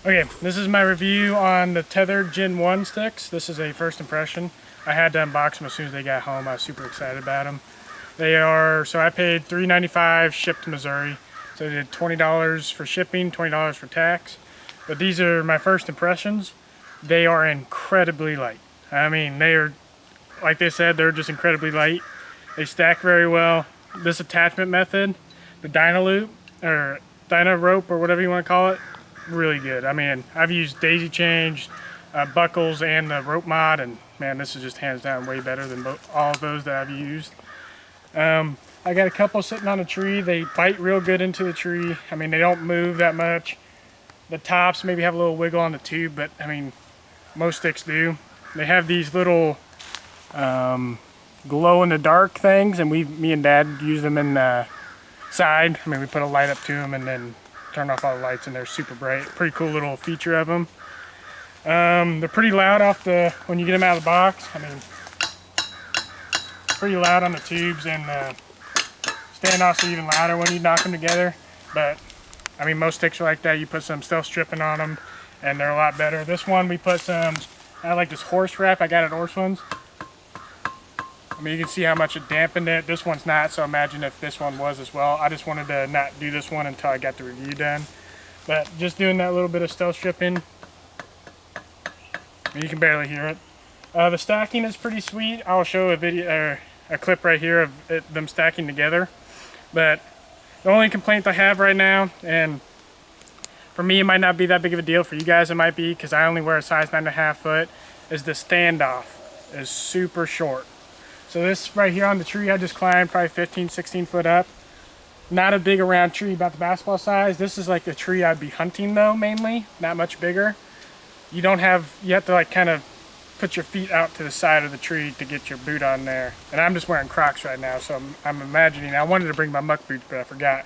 Okay, this is my review on the Tethrd Gen 1 sticks. This is a first impression. I had to unbox them as soon as they got home. I was super excited about them. They are, so I paid $3.95 shipped to Missouri. So they did $20 for shipping, $20 for tax. But these are my first impressions. They are incredibly light. I mean, they are, like they said, they're just incredibly light. They stack very well. This attachment method, the Dyna Loop, or Dyna Rope, or whatever you want to call it, really good. I mean, I've used daisy chains, buckles, and the rope mod, and man, this is just hands down way better than all of those that I've used. I got a couple sitting on a tree. They bite real good into the tree. I mean, they don't move that much. The tops maybe have a little wiggle on the tube, but I mean, most sticks do. They have these little glow in the dark things, and me and Dad use them in the side. I mean, we put a light up to them and then turn off all the lights, and they're super bright. Pretty cool little feature of them. They're pretty loud when you get them out of the box. I mean, pretty loud on the tubes, and standoffs are even louder when you knock them together. But I mean, most sticks are like that. You put some stealth stripping on them, and they're a lot better. This one we put I like this horse wrap I got at Orscheln's. I mean, you can see how much it dampened it. This one's not, so imagine if this one was as well. I just wanted to not do this one until I got the review done. But just doing that little bit of stealth stripping, you can barely hear it. The stacking is pretty sweet. I'll show a video or a clip right here of them stacking together. But the only complaint I have right now, and for me it might not be that big of a deal, for you guys it might be because I only wear a size 9.5 foot, is the standoff is super short. So this right here on the tree I just climbed probably 15, 16 foot up. Not a big around tree, about the basketball size. This is like the tree I'd be hunting though, mainly, not much bigger. You have to like kind of put your feet out to the side of the tree to get your boot on there. And I'm just wearing Crocs right now, so I'm imagining, I wanted to bring my muck boots, but I forgot.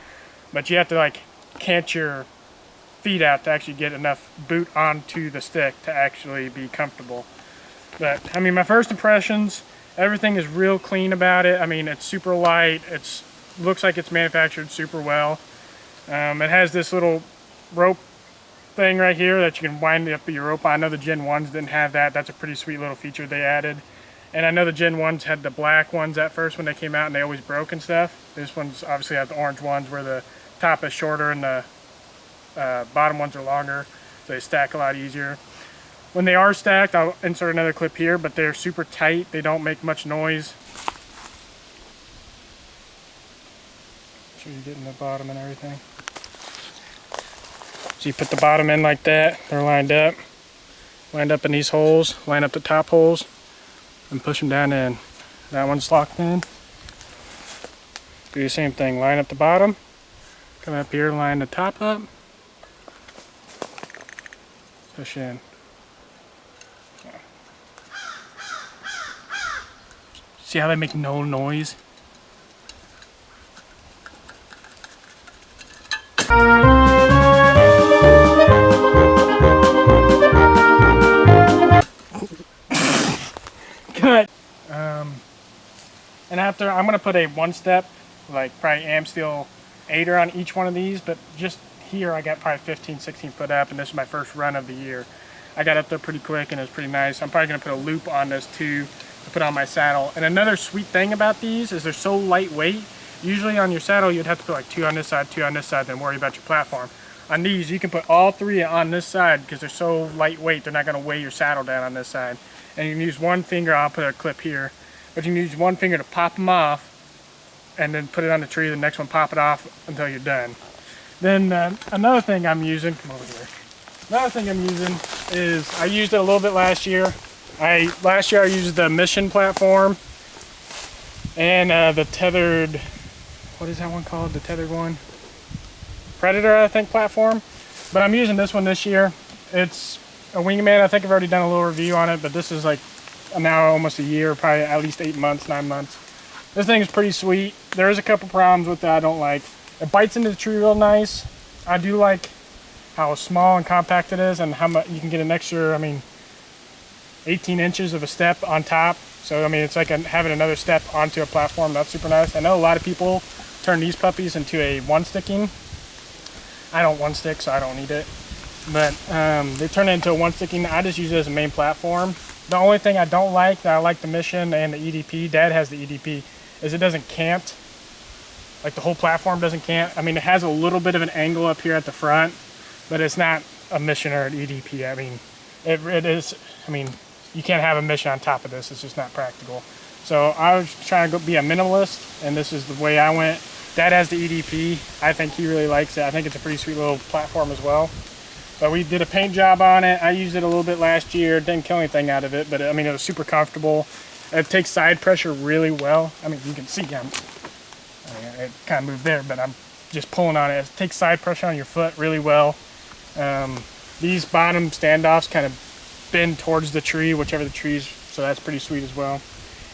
But you have to like cant your feet out to actually get enough boot onto the stick to actually be comfortable. But I mean, my first impressions, everything is real clean about it. I mean, it's super light. It looks like it's manufactured super well. It has this little rope thing right here that you can wind up your rope on. I know the Gen 1s didn't have that. That's a pretty sweet little feature they added. And I know the Gen 1s had the black ones at first when they came out, and they always broke and stuff. This one's obviously have the orange ones where the top is shorter and the bottom ones are longer, so they stack a lot easier. When they are stacked, I'll insert another clip here, but they're super tight. They don't make much noise. Make sure you're getting the bottom and everything. So you put the bottom in like that. They're lined up in these holes, line up the top holes, and push them down in. That one's locked in. Do the same thing. Line up the bottom, come up here, line the top up, push in. See how they make no noise? Cut. And after, I'm gonna put a one-step, like probably Amsteel 8er on each one of these, but just here I got probably 15, 16 foot up, and this is my first run of the year. I got up there pretty quick and it was pretty nice. I'm probably gonna put a loop on this too to put on my saddle. And another sweet thing about these is they're so lightweight. Usually on your saddle you'd have to put like 2 on this side, 2 on this side, then worry about your platform. On these you can put all 3 on this side because they're so lightweight, they're not gonna weigh your saddle down on this side. And you can use one finger, I'll put a clip here, but you can use one finger to pop them off and then put it on the tree, the next one pop it off until you're done. Then another thing I'm using, come over here. Another thing I'm using is, I used it a little bit last year. Last year I used the Mission platform and the Tethrd, what is that one called? The Tethrd one? Predator, I think, platform. But I'm using this one this year. It's a Wingman. I think I've already done a little review on it, but this is like now almost a year, probably at least 8 months, 9 months. This thing is pretty sweet. There is a couple problems with it I don't like. It bites into the tree real nice. I do like how small and compact it is, and how much you can get an extra, I mean, 18 inches of a step on top. So I mean, it's like having another step onto a platform. That's super nice. I know a lot of people turn these puppies into a one sticking. I don't one stick, so I don't need it. but they turned it into a one sticking. I just use it as a main platform. The only thing I don't like, that I like the Mission and the EDP, Dad has the EDP, is it doesn't cant. Like the whole platform doesn't cant. I mean, it has a little bit of an angle up here at the front, but it's not a Mission or an EDP. I mean, it is, I mean, you can't have a Mission on top of this. It's just not practical. So I was trying to be a minimalist, and this is the way I went. Dad has the EDP. I think he really likes it. I think it's a pretty sweet little platform as well. But we did a paint job on it. I used it a little bit last year. Didn't kill anything out of it, but I mean, it was super comfortable. It takes side pressure really well. I mean, you can see it kind of moved there, but I'm just pulling on it. It takes side pressure on your foot really well. These bottom standoffs kind of bend towards the tree, whichever the tree's, so that's pretty sweet as well.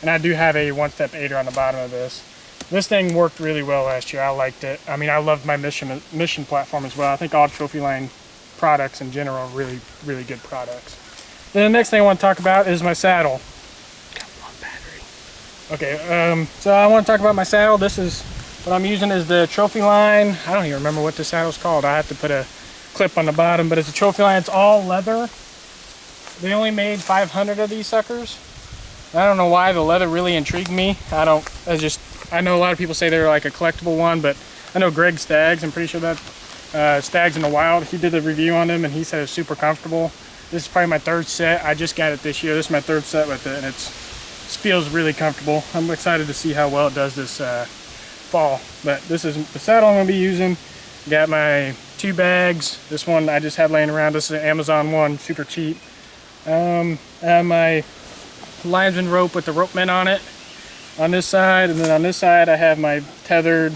And I do have a one-step aider on the bottom of this. This thing worked really well last year. I liked it. I mean, I loved my Mission platform as well. I think all Trophy Line products in general are really, really good products. Then the next thing I want to talk about is my saddle. Got one battery. Okay, so I want to talk about my saddle. This is what I'm using is the Trophy Line. I don't even remember what the saddle's called. I have to put a clip on the bottom, but it's a Trophy Line. It's all leather. They only made 500 of these suckers. I don't know why the leather really intrigued me. I know a lot of people say they're like a collectible one, but I know Greg Staggs, I'm pretty sure that Staggs in the Wild, he did a review on them and he said it's super comfortable. This is probably my third set. I just got it this year. This is my third set with it, and it feels really comfortable. I'm excited to see how well it does this fall. But this is the saddle I'm going to be using. Got my 2 bags. This one I just had laying around. This is an Amazon one, super cheap. I have my linesman rope with the rope men on it on this side, and then on this side I have my tether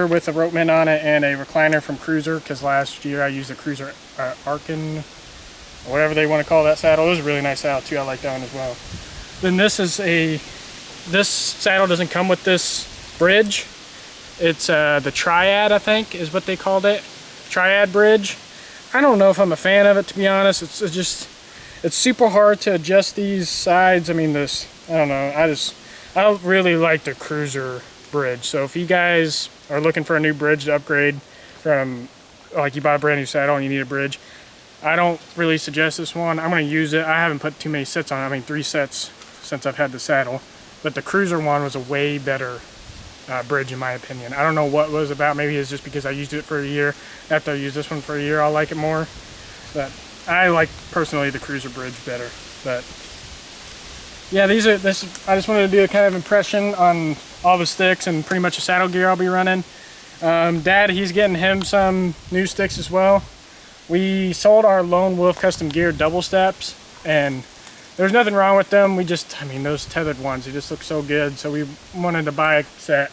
with the rope men on it and a recliner from Cruiser, because last year I used the Cruiser Arkin, or whatever they want to call that saddle. It was a really nice saddle too. I like that one as well. Then this saddle doesn't come with this bridge. It's the Triad, I think is what they called it. Triad bridge. I don't know if I'm a fan of it, to be honest. It's super hard to adjust these sides. I mean, I don't know. I don't really like the Cruiser bridge. So if you guys are looking for a new bridge to upgrade from, like you bought a brand new saddle and you need a bridge, I don't really suggest this one. I'm going to use it. I haven't put too many sets on it. I mean, 3 sets since I've had the saddle. But the Cruiser one was a way better bridge in my opinion. I don't know what it was about. Maybe it's just because I used it for a year. After I use this one for a year, I'll like it more. But I like personally the Cruiser bridge better. But yeah, I just wanted to do a kind of impression on all the sticks and pretty much the saddle gear I'll be running. Dad, he's getting him some new sticks as well. We sold our Lone Wolf Custom Gear double steps, and there's nothing wrong with them. I mean, those tethered ones, they just look so good. So we wanted to buy a set.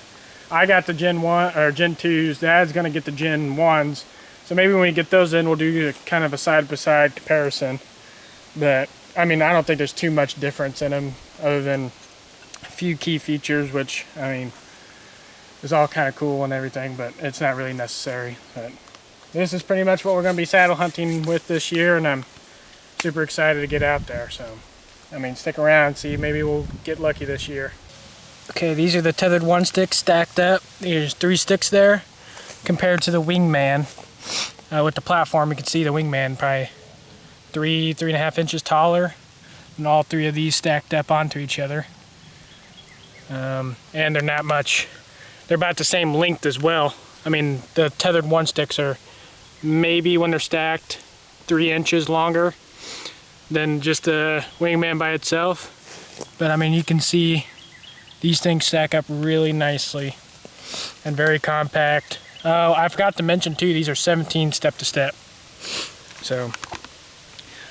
I got the Gen 1 or Gen 2s. Dad's gonna get the Gen 1s. So maybe when we get those in, we'll do kind of a side-by-side comparison. But I mean, I don't think there's too much difference in them other than a few key features, which I mean, is all kind of cool and everything, but it's not really necessary. But this is pretty much what we're gonna be saddle hunting with this year, and I'm super excited to get out there. So I mean, stick around and see, maybe we'll get lucky this year. Okay, these are the Tethrd 1 sticks stacked up. There's 3 sticks there compared to the Wingman. With the platform, you can see the Wingman probably 3.5 inches taller, and all 3 of these stacked up onto each other. And they're not much, they're about the same length as well. I mean, the Tethrd 1 sticks are maybe, when they're stacked, 3 inches longer than just the Wingman by itself. But I mean, you can see these things stack up really nicely and very compact. Oh, I forgot to mention too, these are 17 step to step. So,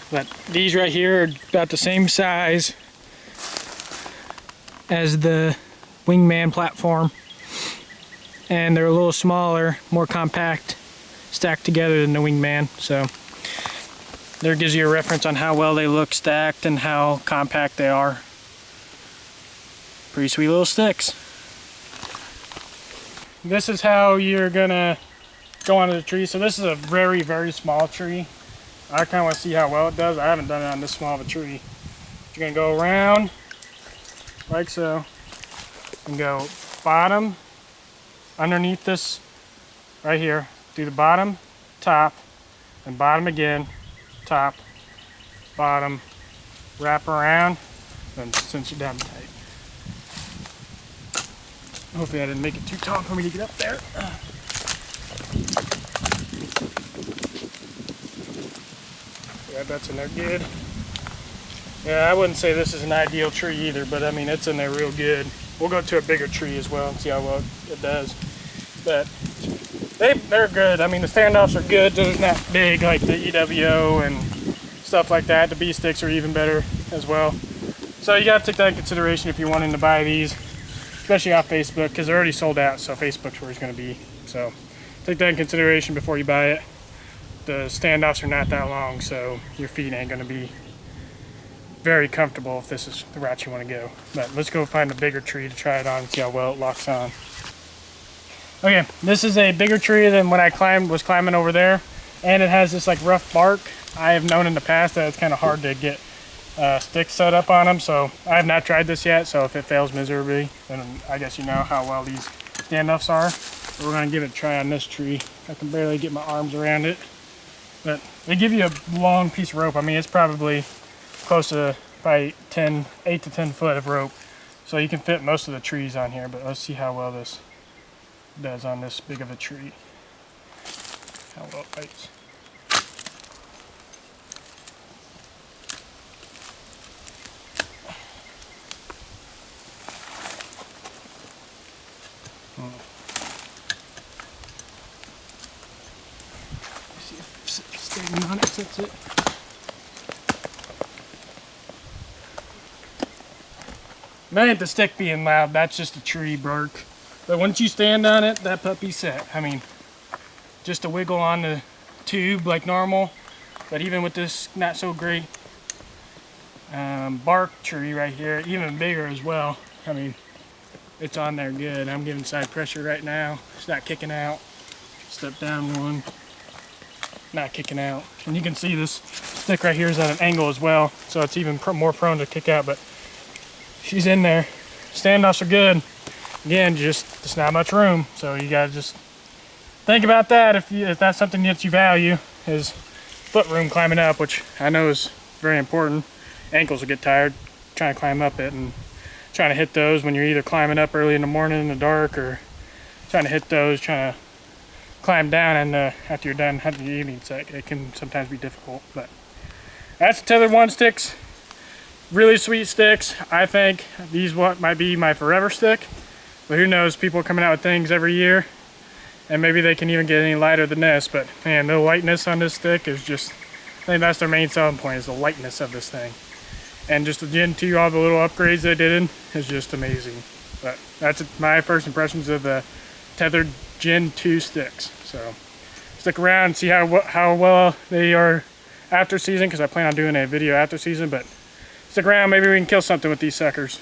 but these right here are about the same size as the Wingman platform, and they're a little smaller, more compact, stacked together than the Wingman. So there gives you a reference on how well they look stacked and how compact they are. Pretty sweet little sticks. This is how you're gonna go onto the tree. So this is a very, very small tree. I kind of want to see how well it does. I haven't done it on this small of a tree. You're gonna go around like so and go bottom, underneath this right here, do the bottom, top, and bottom again, top, bottom, wrap around, and cinch it down tight. Hopefully I didn't make it too tall for me to get up there. Yeah, that's in there good. Yeah, I wouldn't say this is an ideal tree either, but I mean, it's in there real good. We'll go to a bigger tree as well and see how well it does. But they're good. I mean, the standoffs are good. They're not big like the EWO and stuff like that. The B sticks are even better as well. So you got to take that into consideration if you're wanting to buy these, especially off Facebook, because they're already sold out, so Facebook's where it's going to be. So take that in consideration before you buy it. The standoffs are not that long, so your feet ain't going to be very comfortable if this is the route you want to go. But let's go find a bigger tree to try it on and see how well it locks on. Okay, this is a bigger tree than when I was climbing over there, and it has this like rough bark. I have known in the past that it's kind of hard to get sticks set up on them, so I have not tried this yet. So if it fails miserably, then I guess you know how well these standoffs are. But we're gonna give it a try on this tree. I can barely get my arms around it, but they give you a long piece of rope. I mean, it's probably close to probably 8 to 10 foot of rope, so you can fit most of the trees on here. But let's see how well this does on this big of a tree. How well it bites. See if standing on it sets it. That ain't the stick being loud, that's just a tree bark. But once you stand on it, that puppy's set. I mean, just a wiggle on the tube like normal, but even with this not so great bark tree right here, even bigger as well. I mean, it's on there good. I'm giving side pressure right now. It's not kicking out. Step down one, not kicking out. And you can see this stick right here is at an angle as well, so it's even more prone to kick out, but she's in there. Standoffs are good. Again, there's not much room, so you gotta just think about that if that's something that you value, is foot room climbing up, which I know is very important. Ankles will get tired trying to climb up it, and trying to hit those when you're either climbing up early in the morning in the dark, or trying to hit those, trying to climb down, and after you're done having the evening set, it can sometimes be difficult. But that's the Tethrd 1 sticks. Really sweet sticks. I think these might be my forever stick, but who knows, people are coming out with things every year, and maybe they can even get any lighter than this. But man, the lightness on this stick is just, I think that's their main selling point, is the lightness of this thing. And just the Gen 2, all the little upgrades they did in, is just amazing. But that's my first impressions of the Tethrd Gen 2 sticks. So stick around and see how well they are after season, because I plan on doing a video after season. But stick around, maybe we can kill something with these suckers.